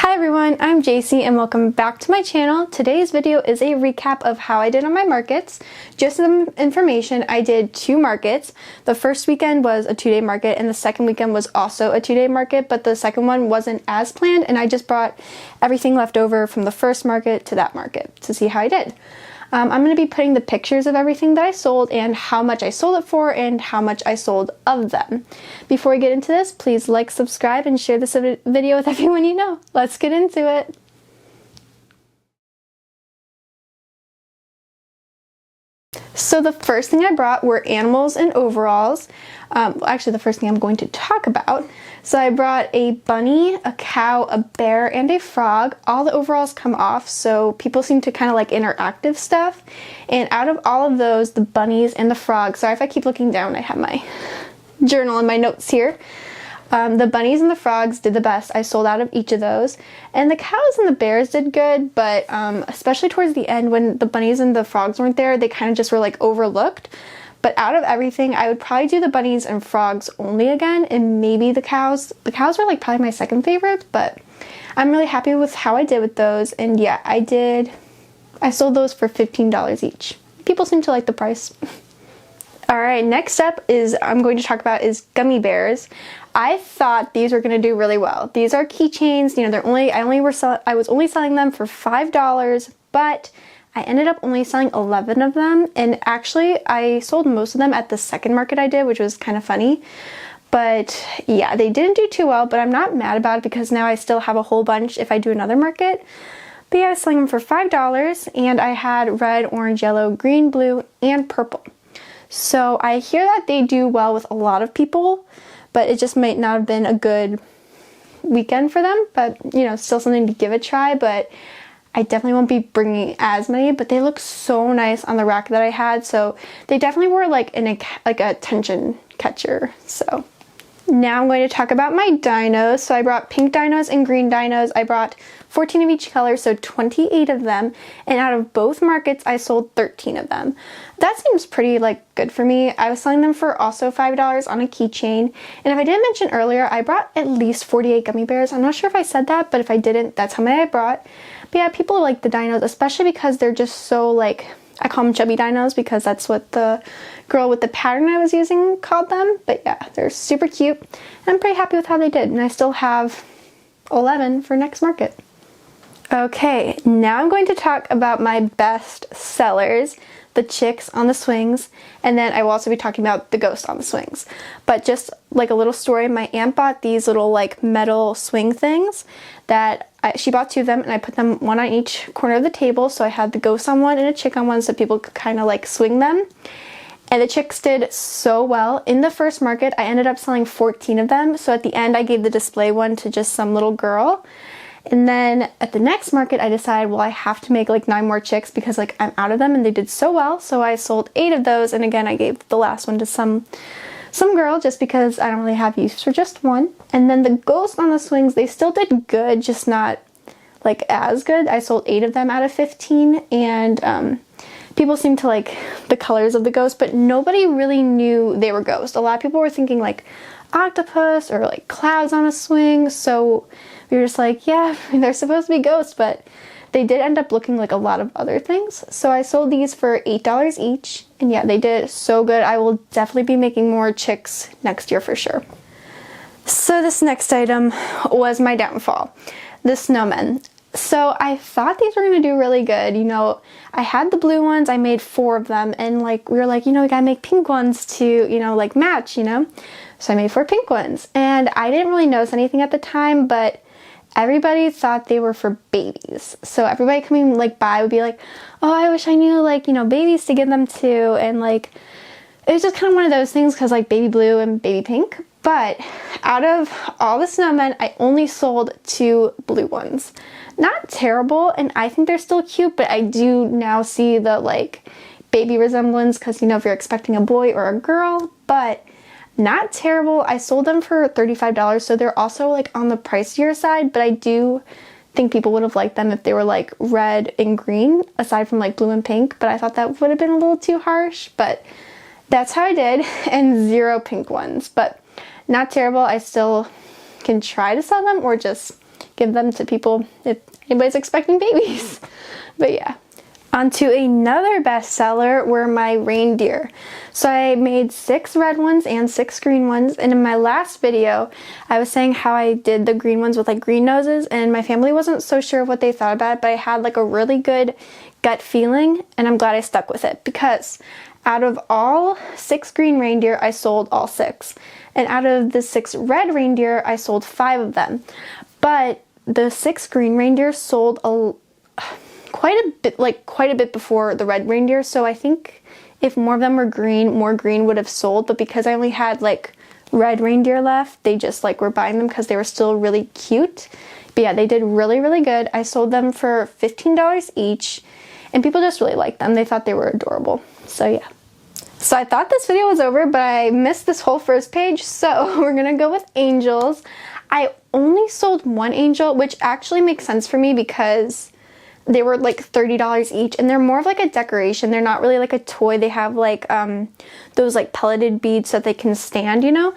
Hi everyone, I'm JC and welcome back to my channel. Today's video is a recap of how I did on my markets. Just some information, I did 2 markets. The first weekend was a 2-day market and the second weekend was also a 2-day market, but the second one wasn't as planned and I just brought everything left over from the first market to that market to see how I did. I'm going to be putting the pictures of everything that I sold and how much I sold it for and how much I sold of them. Before we get into this, please like, subscribe, and share this video with everyone you know. Let's get into it. So the first thing I brought were animals and overalls. Actually, the first thing I'm going to talk about. So I brought a bunny, a cow, a bear, and a frog. All the overalls come off, so people seem to kind of like interactive stuff. And out of all of those, the bunnies and the frogs, sorry if I keep looking down, I have my journal and my notes here. The bunnies and the frogs did the best. I sold out of each of those. And the cows and the bears did good, but especially towards the end when the bunnies and the frogs weren't there, they kind of just were like overlooked. But out of everything, I would probably do the bunnies and frogs only again, and maybe the cows. The cows were like probably my second favorite, but I'm really happy with how I did with those. And yeah, I sold those for $15 each. People seem to like the price. Alright, next up I'm going to talk about is gummy bears. I thought these were going to do really well. These are keychains, you know, I was only selling them for $5, but I ended up only selling 11 of them, and actually I sold most of them at the second market I did, which was kind of funny. But yeah, they didn't do too well, but I'm not mad about it because now I still have a whole bunch if I do another market. But yeah, I was selling them for $5, and I had red, orange, yellow, green, blue, and purple. So I hear that they do well with a lot of people, but it just might not have been a good weekend for them, but you know, still something to give a try. But I definitely won't be bringing as many, but they look so nice on the rack that I had, so they definitely were like a attention catcher. So now I'm going to talk about my dinos. So I brought pink dinos and green dinos. I brought 14 of each color, so 28 of them, and out of both markets I sold 13 of them. That seems pretty like good for me. I was selling them for also $5 on a keychain, and if I didn't mention earlier, I brought at least 48 gummy bears. I'm not sure if I said that, but if I didn't, that's how many I brought. But yeah, people like the dinos, especially because they're just so like, I call them chubby dinos because that's what the girl with the pattern I was using called them. But yeah, they're super cute, and I'm pretty happy with how they did, and I still have 11 for next market. Okay, now I'm going to talk about my best sellers, the chicks on the swings, and then I will also be talking about the ghost on the swings. But just like a little story, my aunt bought these little like metal swing things that she bought 2 of them, and I put them one on each corner of the table, so I had the ghost on one and a chick on one so people could kind of like swing them. And the chicks did so well. In the first market, I ended up selling 14 of them, so at the end I gave the display one to just some little girl. And then at the next market, I decided, well, I have to make like 9 more chicks because like I'm out of them and they did so well. So I sold 8 of those, and again, I gave the last one to some girl just because I don't really have use for just one. And then the ghost on the swings, they still did good, just not like as good. I sold 8 of them out of 15, and people seemed to like the colors of the ghost, but nobody really knew they were ghosts. A lot of people were thinking like octopus or like clouds on a swing, so we were just like, yeah, they're supposed to be ghosts, but they did end up looking like a lot of other things. So I sold these for $8 each, and yeah, they did so good. I will definitely be making more chicks next year for sure. So this next item was my downfall, the snowmen. So I thought these were going to do really good. You know, I had the blue ones, I made 4 of them, and like we were like, you know, we gotta make pink ones to, you know, like match, you know. So I made 4 pink ones, and I didn't really notice anything at the time, but everybody thought they were for babies. So everybody coming like by would be like, oh, I wish I knew like, you know, babies to give them to, and like it was just kind of one of those things because like baby blue and baby pink. But out of all the snowmen, I only sold 2 blue ones. Not terrible, and I think they're still cute, but I do now see the like baby resemblance because, you know, if you're expecting a boy or a girl, but not terrible. I sold them for $35, so they're also like on the pricier side, but I do think people would have liked them if they were like red and green aside from like blue and pink, but I thought that would have been a little too harsh. But that's how I did, and 0 pink ones, but not terrible. I still can try to sell them or just give them to people if anybody's expecting babies. But yeah. On to another bestseller were my reindeer. So I made 6 red ones and 6 green ones, and in my last video I was saying how I did the green ones with like green noses, and my family wasn't so sure what they thought about it, but I had like a really good gut feeling, and I'm glad I stuck with it, because out of all 6 green reindeer I sold all 6, and out of the 6 red reindeer I sold 5 of them. But the 6 green reindeer sold quite a bit before the red reindeer, so I think if more of them were green, more green would have sold, but because I only had like red reindeer left, they just like were buying them because they were still really cute. But yeah, they did really, really good. I sold them for $15 each, and people just really liked them. They thought they were adorable. So yeah. So I thought this video was over, but I missed this whole first page, so we're gonna go with angels. I only sold 1 angel, which actually makes sense for me because they were like $30 each, and they're more of like a decoration. They're not really like a toy. They have like those like pelleted beads so that they can stand, you know.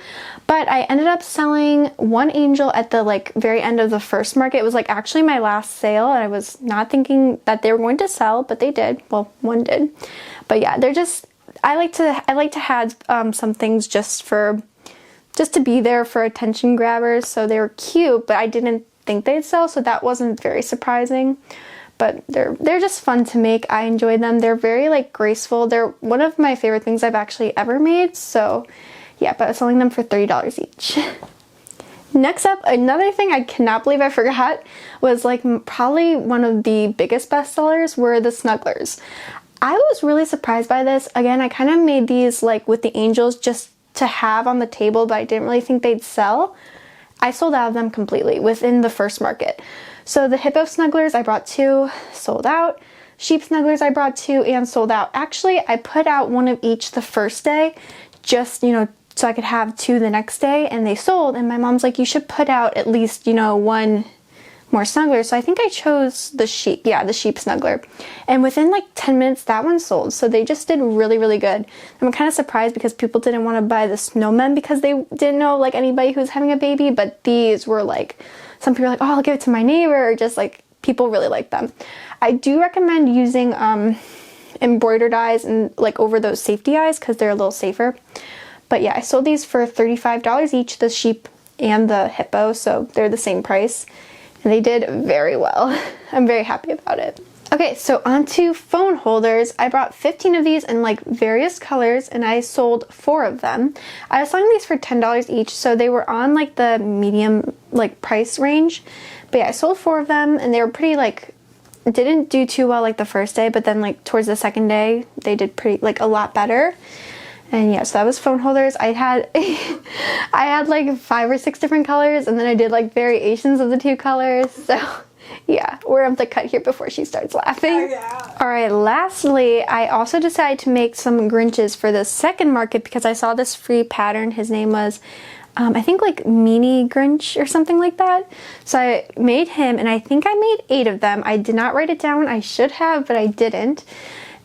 But I ended up selling 1 angel at the like very end of the first market. It was like actually my last sale, and I was not thinking that they were going to sell, but they did. Well, 1 did. But yeah, they're just, I like to have some things just to be there for attention grabbers. So they were cute, but I didn't think they'd sell, so that wasn't very surprising. But they're just fun to make. I enjoy them. They're very like graceful. They're one of my favorite things I've actually ever made. So yeah, but I was selling them for $30 each. Next up, another thing I cannot believe I forgot was like probably one of the biggest bestsellers were the Snugglers. I was really surprised by this. Again, I kind of made these like with the angels just to have on the table, but I didn't really think they'd sell. I sold out of them completely within the first market. So the hippo snugglers, I brought 2, sold out. Sheep snugglers, I brought 2 and sold out. Actually, I put out 1 of each the first day, just, you know, so I could have 2 the next day, and they sold. And my mom's like, you should put out at least, you know, 1 more snuggler. So I think I chose the sheep, yeah, the sheep snuggler. And within like 10 minutes, that one sold. So they just did really, really good. I'm kind of surprised because people didn't want to buy the snowmen because they didn't know like anybody who's having a baby, but these were like, some people are like, oh, I'll give it to my neighbor, or just like people really like them. I do recommend using embroidered eyes and like over those safety eyes because they're a little safer. But yeah, I sold these for $35 each, the sheep and the hippo, so they're the same price. And they did very well. I'm very happy about it. Okay, so on to phone holders. I brought 15 of these in like various colors, and I sold 4 of them. I was selling these for $10 each, so they were on like the medium like price range. But yeah, I sold 4 of them, and they were pretty like, didn't do too well like the first day, but then like towards the second day, they did pretty like a lot better. And yeah, so that was phone holders. I had I had like 5 or 6 different colors, and then I did like variations of the 2 colors. So yeah, we're going to cut here before she starts laughing. Oh, yeah. Alright, lastly, I also decided to make some Grinches for the second market because I saw this free pattern. His name was, I think like Meanie Grinch or something like that. So I made him, and I think I made 8 of them. I did not write it down. I should have, but I didn't.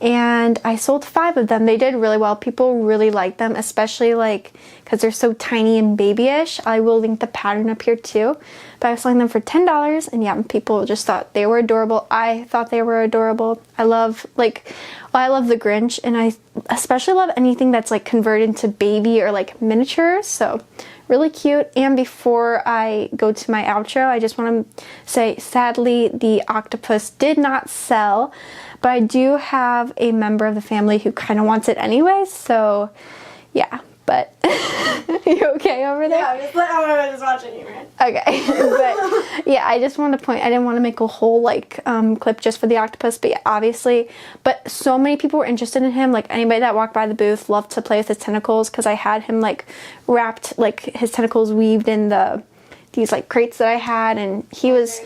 And I sold 5 of them. They did really well. People really liked them, especially like because they're so tiny and babyish. I will link the pattern up here too. But I was selling them for $10, and yeah, people just thought they were adorable. I thought they were adorable. I love I love the Grinch, and I especially love anything that's like converted into baby or like miniatures. So really cute. And before I go to my outro, I just want to say, sadly, the octopus did not sell, but I do have a member of the family who kind of wants it anyway, so yeah. But you okay over there? Yeah, I'm just watching you, right? Okay. But yeah, I just want to point, I didn't want to make a whole like clip just for the octopus, but yeah, obviously. But so many people were interested in him. Like anybody that walked by the booth loved to play with his tentacles because I had him like wrapped, like his tentacles weaved in these like crates that I had, and he was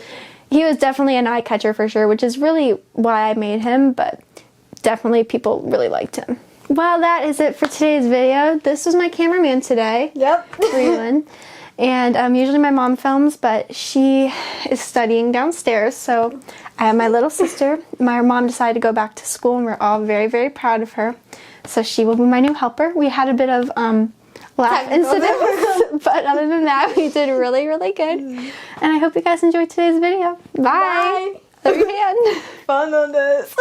definitely an eye catcher for sure, which is really why I made him, but definitely people really liked him. Well, that is it for today's video. This was my cameraman today. Yep. Reelan. And usually my mom films, but she is studying downstairs, so I have my little sister. My mom decided to go back to school, and we're all very, very proud of her. So she will be my new helper. We had a bit of laugh incidents. But other than that, we did really, really good. And I hope you guys enjoyed today's video. Bye. Love your hand. Fun on this.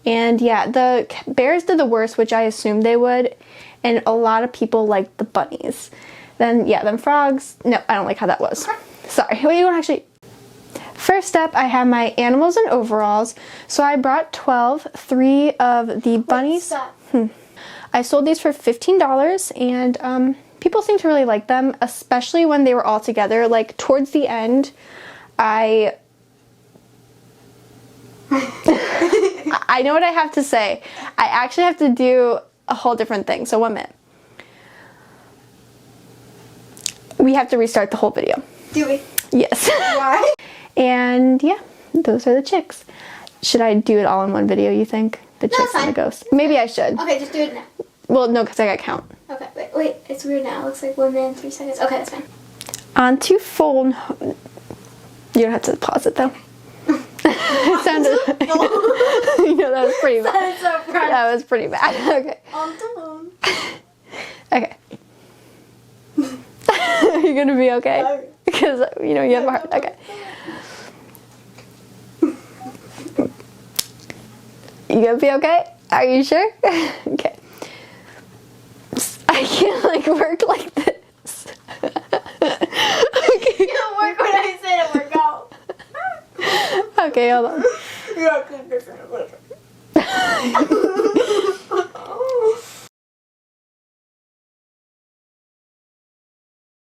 And yeah, the bears did the worst, which I assumed they would. And a lot of people liked the bunnies. Then, yeah, then frogs. No, I don't like how that was. Sorry. Wait, you want to actually... First up, I have my animals and overalls. So I brought 12, 3 of the bunnies. I sold these for $15, and people seem to really like them, especially when they were all together. Like, towards the end, I know what I have to say. I actually have to do a whole different thing, so 1 minute. We have to restart the whole video. Do we? Yes. Why? And yeah, those are the chicks. Should I do it all in one video, you think? The chicks and the ghost. Maybe I should. Okay, just do it now. Well, no, because I got count. Okay, wait, it's weird now. It looks like 1 minute and 3 seconds. Okay, that's fine. On to phone. You don't have to pause it though. It sounded. You know, that was pretty bad. That was pretty bad. Okay. On the phone. Okay. You're gonna be okay? Because, you know, you have a heart. Okay. You gonna be okay? Are you sure? Okay. I can't, like, work like this. Okay. It'll work when I say it'll work out. Okay, hold on. You gotta keep this in a little bit.